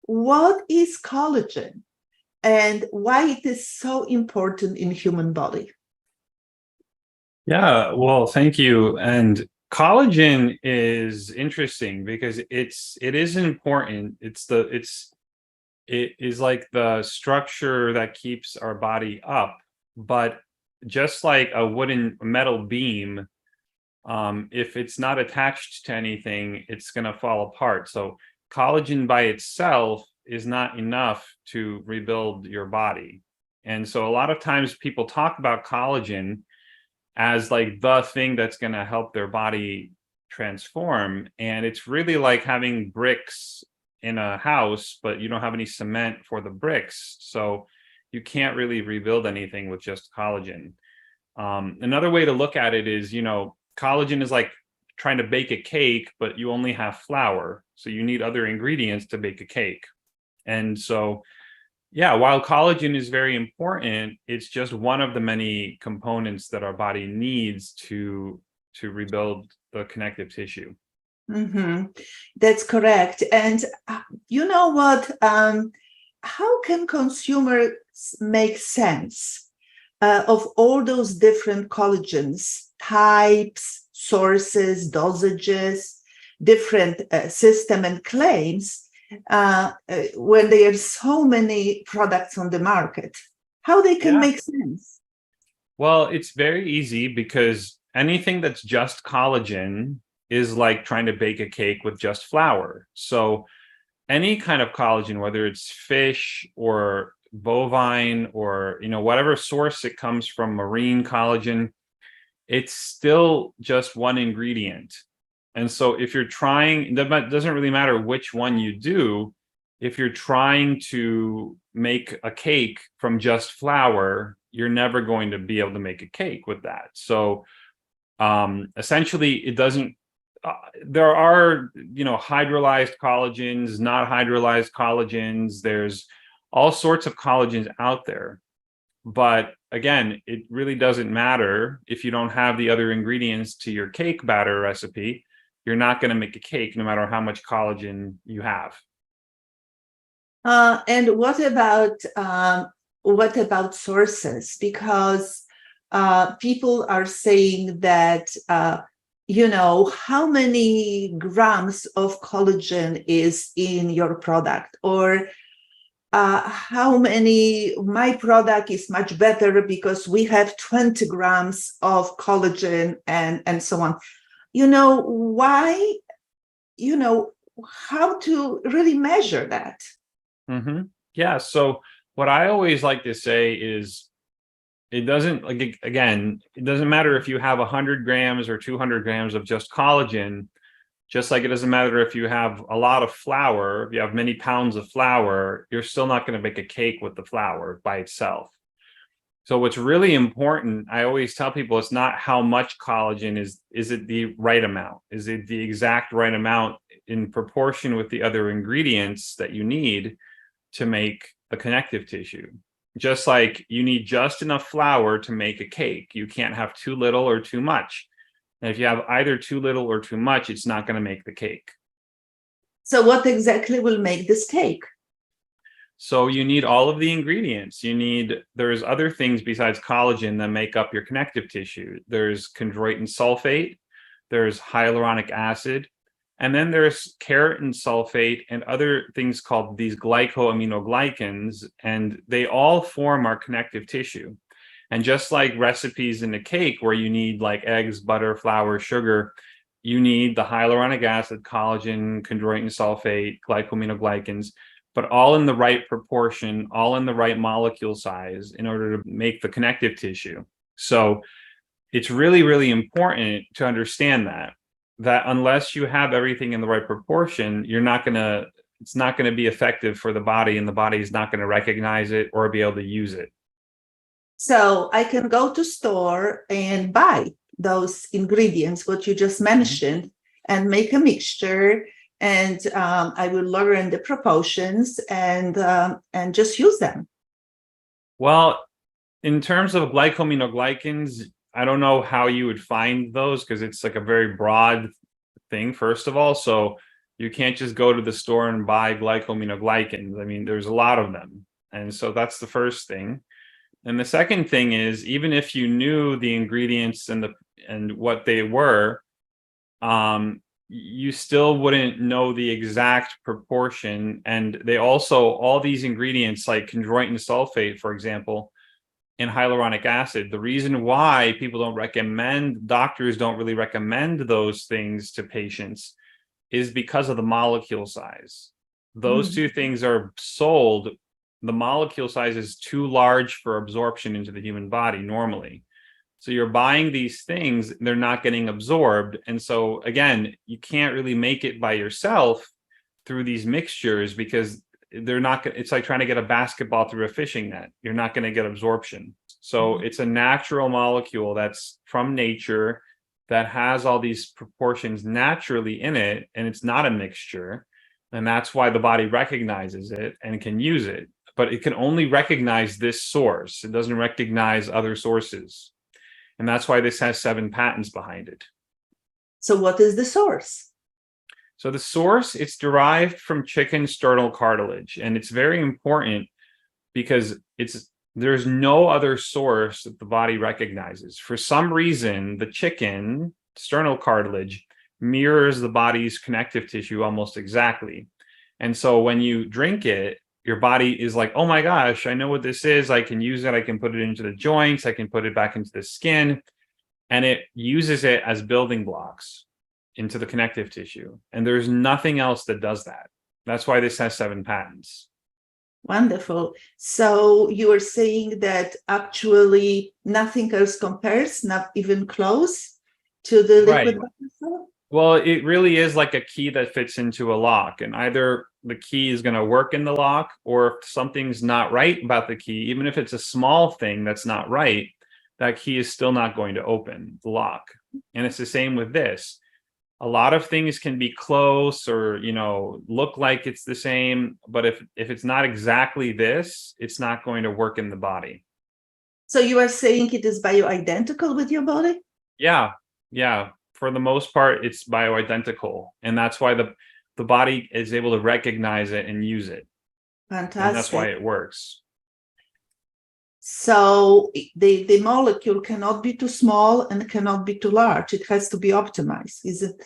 what is collagen and why it is so important in human body? Yeah, well, thank you. And collagen is interesting because it is important. It is like the structure that keeps our body up. But just like a wooden metal beam, if it's not attached to anything, it's going to fall apart. So collagen by itself is not enough to rebuild your body. And so a lot of times people talk about collagen as like the thing that's going to help their body transform. And it's really like having bricks in a house, but you don't have any cement for the bricks. So you can't really rebuild anything with just collagen. Another way to look at it is, collagen is like trying to bake a cake, but you only have flour. So you need other ingredients to bake a cake. And so yeah, while collagen is very important, it's just one of the many components that our body needs to rebuild the connective tissue. Mm-hmm. That's correct. And you know what? How can consumers make sense of all those different collagens, types, sources, dosages, different system and claims? When there are so many products on the market, how they can make sense? Well, it's very easy because anything that's just collagen is like trying to bake a cake with just flour. So any kind of collagen, whether it's fish or bovine or whatever source it comes from, marine collagen, it's still just one ingredient. And so if you're trying, that doesn't really matter which one you do. If you're trying to make a cake from just flour, you're never going to be able to make a cake with that. So essentially, it doesn't. There are hydrolyzed collagens, not hydrolyzed collagens. There's all sorts of collagens out there. But again, it really doesn't matter if you don't have the other ingredients to your cake batter recipe. You're not going to make a cake no matter how much collagen you have. And what about sources? Because people are saying that how many grams of collagen is in your product, or how many, my product is much better because we have 20 grams of collagen and so on. Why, how to really measure that? Mm-hmm. Yeah. So what I always like to say is it doesn't matter if you have 100 grams or 200 grams of just collagen, just like it doesn't matter if you have a lot of flour, if you have many pounds of flour, you're still not going to make a cake with the flour by itself. So what's really important, I always tell people, it's not how much collagen is it the right amount? Is it the exact right amount in proportion with the other ingredients that you need to make the connective tissue? Just like you need just enough flour to make a cake. You can't have too little or too much. And if you have either too little or too much, it's not going to make the cake. So what exactly will make this cake? So you need all of the ingredients. There's other things besides collagen that make up your connective tissue. There's chondroitin sulfate, there's hyaluronic acid, and then there's keratin sulfate and other things called these glycoaminoglycans, and they all form our connective tissue. And just like recipes in a cake where you need like eggs, butter, flour, sugar, you need the hyaluronic acid, collagen, chondroitin sulfate, glycoaminoglycans, but all in the right proportion, all in the right molecule size in order to make the connective tissue. So it's really, really important to understand that unless you have everything in the right proportion, it's not going to be effective for the body, and the body is not going to recognize it or be able to use it. So I can go to store and buy those ingredients, what you just mentioned, and make a mixture, and I will learn the proportions and just use them. Well, in terms of glycoaminoglycans, I don't know how you would find those because it's like a very broad thing, first of all. So You can't just go to the store and buy glycosaminoglycans. I mean, there's a lot of them. And so that's the first thing. And the second thing is, even if you knew the ingredients and what they were, you still wouldn't know the exact proportion. And they also, all these ingredients like chondroitin sulfate, for example, and hyaluronic acid, the reason why doctors don't really recommend those things to patients is because of the molecule size. Those two things are sold. The molecule size is too large for absorption into the human body normally. So you're buying these things, they're not getting absorbed. And so again, you can't really make it by yourself through these mixtures because they're not, it's like trying to get a basketball through a fishing net. You're not going to get absorption. So it's a natural molecule that's from nature that has all these proportions naturally in it, and it's not a mixture. And that's why the body recognizes it and can use it. But it can only recognize this source. It doesn't recognize other sources. And that's why this has 7 patents behind it. So what is the source? So the source, it's derived from chicken sternal cartilage. And it's very important because there's no other source that the body recognizes. For some reason, the chicken sternal cartilage mirrors the body's connective tissue almost exactly. And so when you drink it, your body is like, oh my gosh, I know what this is. I can use it. I can put it into the joints. I can put it back into the skin. And it uses it as building blocks into the connective tissue. And there's nothing else that does that. That's why this has 7 patents. Wonderful. So you were saying that actually nothing else compares, not even close to the liquid biofilm? Well, it really is like a key that fits into a lock, and either the key is going to work in the lock, or if something's not right about the key, even if it's a small thing that's not right, that key is still not going to open the lock. And it's the same with this. A lot of things can be close or, look like it's the same, but if it's not exactly this, it's not going to work in the body. So you are saying it is bioidentical with your body? Yeah. For the most part, it's bioidentical. And that's why the body is able to recognize it and use it. Fantastic. And that's why it works. So the molecule cannot be too small and cannot be too large. It has to be optimized.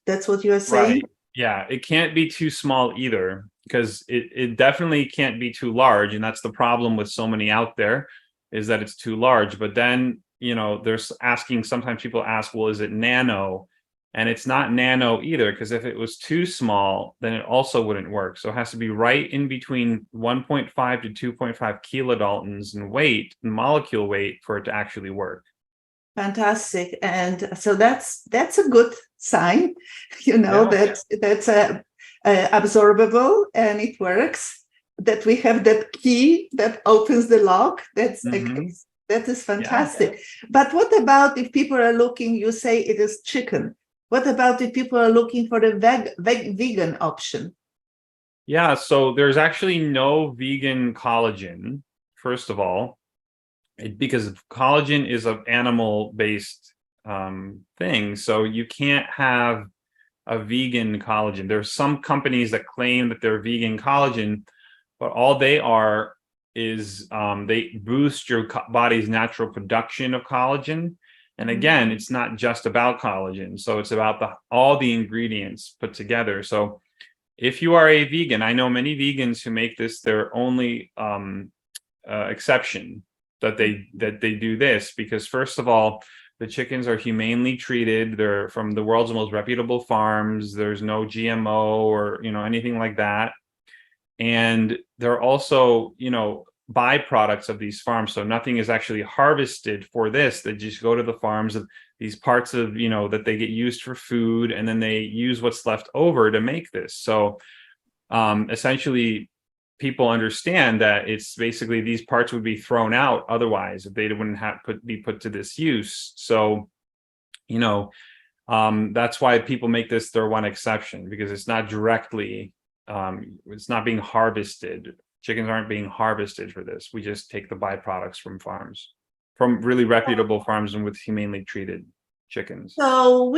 That's what you are saying? Right. Yeah, it can't be too small either, because it definitely can't be too large. And that's the problem with so many out there, is that it's too large. But then, there's sometimes people ask, well, is it nano? And it's not nano either, because if it was too small, then it also wouldn't work. So it has to be right in between 1.5 to 2.5 kilodaltons in weight, in molecule weight, for it to actually work. Fantastic. And so that's a good sign, that's absorbable and it works, that we have that key that opens the lock. That is fantastic. Yeah. But what about if people are looking, you say it is chicken. What about if people are looking for a vegan option? Yeah, so there's actually no vegan collagen, first of all, because collagen is an animal-based thing. So you can't have a vegan collagen. There's some companies that claim that they're vegan collagen, but all they are is they boost your body's natural production of collagen. And again, it's not just about collagen. So it's about all the ingredients put together. So if you are a vegan, I know many vegans who make this their only exception, that they do this, because first of all, the chickens are humanely treated. They're from the world's most reputable farms. There's no GMO or, anything like that. And they're also, byproducts of these farms. So nothing is actually harvested for this. They just go to the farms of these parts of, that they get used for food, and then they use what's left over to make this. So essentially, people understand that it's basically these parts would be thrown out otherwise if they wouldn't be put to this use. So, that's why people make this their one exception, because it's not directly, it's not being harvested. Chickens aren't being harvested for this. We just take the byproducts from farms, from really reputable farms and with humanely treated. chickens. So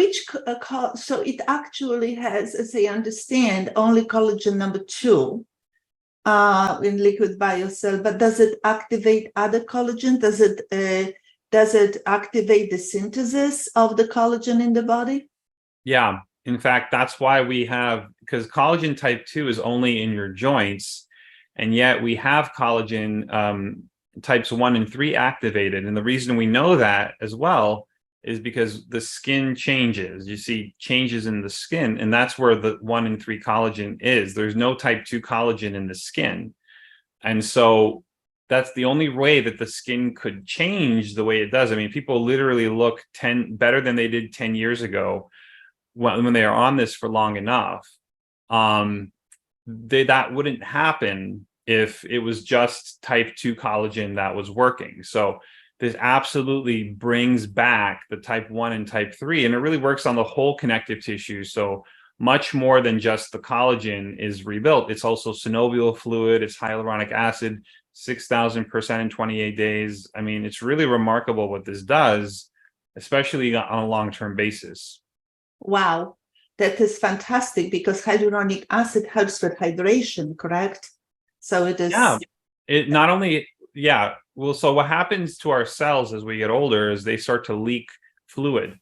so it actually has, as I understand, only collagen number 2 in liquid biocell, but does it activate other collagen? Does it activate the synthesis of the collagen in the body? Yeah. In fact, that's why because collagen type 2 is only in your joints, and yet we have collagen types 1 and 3 activated. And the reason we know that as well is because the skin changes. You see changes in the skin, and that's where the 1 and 3 collagen is. There's no type 2 collagen in the skin. And so that's the only way that the skin could change the way it does. I mean, people literally look better than they did 10 years ago when they are on this for long enough. That wouldn't happen if it was just type 2 collagen that was working. So this absolutely brings back the type 1 and type 3, and it really works on the whole connective tissue. So much more than just the collagen is rebuilt. It's also synovial fluid, it's hyaluronic acid, 6,000% in 28 days. I mean, it's really remarkable what this does, especially on a long-term basis. Wow, that is fantastic, because hyaluronic acid helps with hydration, correct? So it is. Yeah, it not only, yeah. Well, so what happens to our cells as we get older is they start to leak fluid.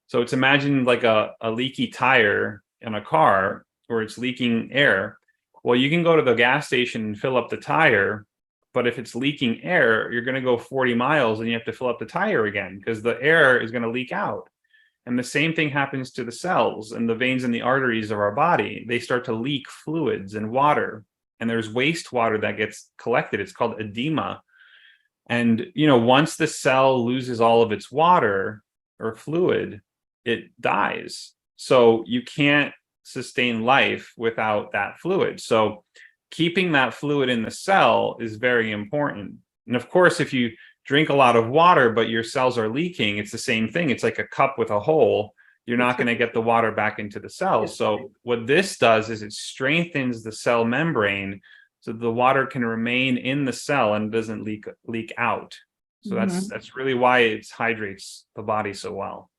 So it's imagine like a leaky tire in a car where it's leaking air. Well, you can go to the gas station and fill up the tire, but if it's leaking air, you're going to go 40 miles and you have to fill up the tire again because the air is going to leak out. And the same thing happens to the cells and the veins and the arteries of our body. They start to leak fluids and water, and there's wastewater that gets collected. It's called edema. And, once the cell loses all of its water or fluid, it dies. So you can't sustain life without that fluid. So keeping that fluid in the cell is very important. And of course, if you drink a lot of water, but your cells are leaking, it's the same thing. It's like a cup with a hole. You're not going to get the water back into the cells. So what this does is it strengthens the cell membrane so the water can remain in the cell and doesn't leak out. So that's really why it hydrates the body so well.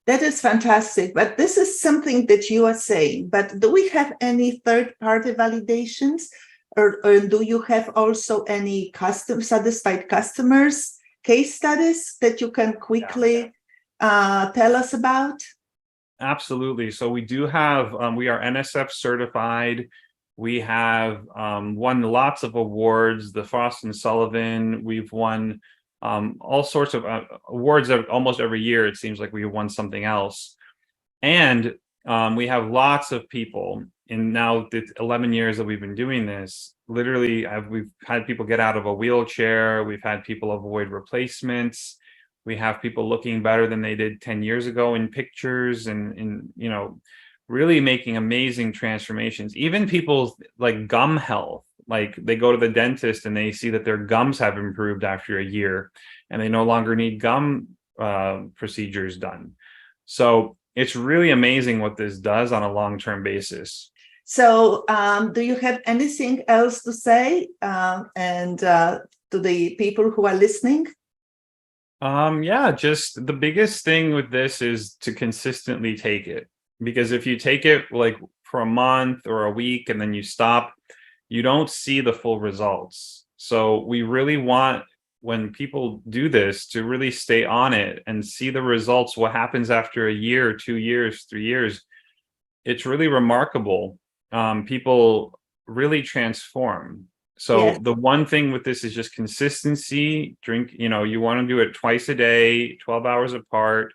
That is fantastic. But this is something that you are saying. But do we have any third-party validations, or do you have also any satisfied customers case studies that you can quickly tell us about? Absolutely. So we do have, we are NSF certified. We have won lots of awards, the Frost and Sullivan. We've won all sorts of awards almost every year. It seems like we won something else. And we have lots of people in now the 11 years that we've been doing this. Literally, we've had people get out of a wheelchair. We've had people avoid replacements. We have people looking better than they did 10 years ago in pictures and really making amazing transformations. Even people like gum health, like they go to the dentist and they see that their gums have improved after a year and they no longer need gum procedures done. So it's really amazing what this does on a long-term basis. So do you have anything else to say and to the people who are listening? Yeah, just the biggest thing with this is to consistently take it. Because if you take it like for a month or a week and then you stop, you don't see the full results. So we really want, when people do this, to really stay on it and see the results, what happens after a year, 2 years, 3 years. It's really remarkable. People really transform. So the one thing with this is just consistency. You want to do it twice a day, 12 hours apart,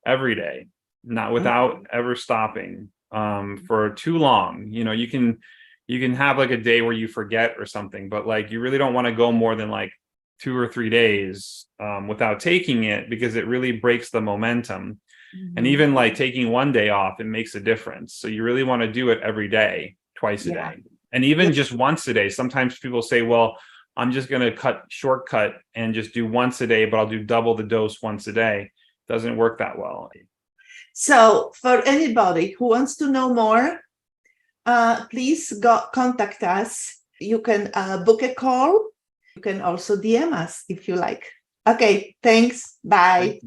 every day. Not without ever stopping for too long. You can have like a day where you forget or something, but like you really don't want to go more than like 2 or 3 days without taking it, because it really breaks the momentum. And even like taking one day off, it makes a difference. So you really want to do it every day, twice a day, and even just once a day. Sometimes people say, well, I'm just going to shortcut and just do once a day, but I'll do double the dose once a day. Doesn't work that well. So for anybody who wants to know more, please contact us. You can book a call. You can also DM us if you like. Okay, thanks. Bye.